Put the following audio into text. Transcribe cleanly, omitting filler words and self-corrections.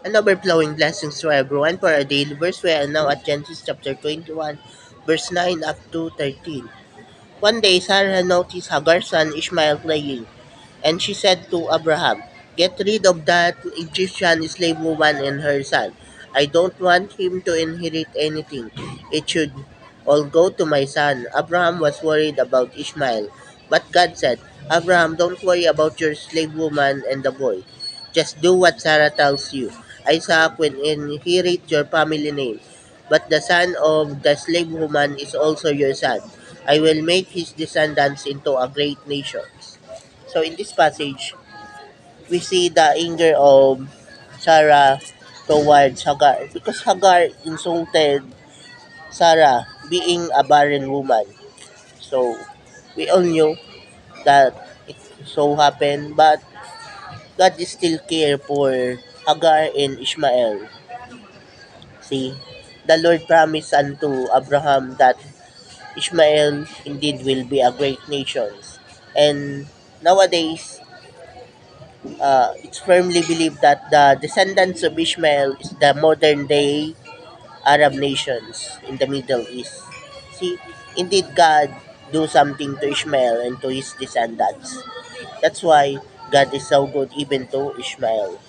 and overflowing blessings to everyone for our daily verse. We are now at Genesis chapter 21, verse 9 up to 13. One day, Sarah noticed Hagar's son Ishmael playing, and she said to Abraham, "Get rid of that Egyptian slave woman and her son. I don't want him to inherit anything. It should all go to my son." Abraham was worried about Ishmael, but God said, "Abraham, don't worry about your slave woman and the boy. Just do what Sarah tells you. Isaac will inherit your family name, but the son of the slave woman is also your son. I will make his descendants into a great nation." So in this passage, we see the anger of Sarah towards Hagar because Hagar insulted Sarah being a barren woman. So we all knew that it so happened, but God is still care for Hagar and Ishmael. See, the Lord promised unto Abraham that Ishmael indeed will be a great nation. And nowadays, it's firmly believed that the descendants of Ishmael is the modern day Arab nations in the Middle East. See, indeed God do something to Ishmael and to his descendants. That's why God is so good even to Ishmael.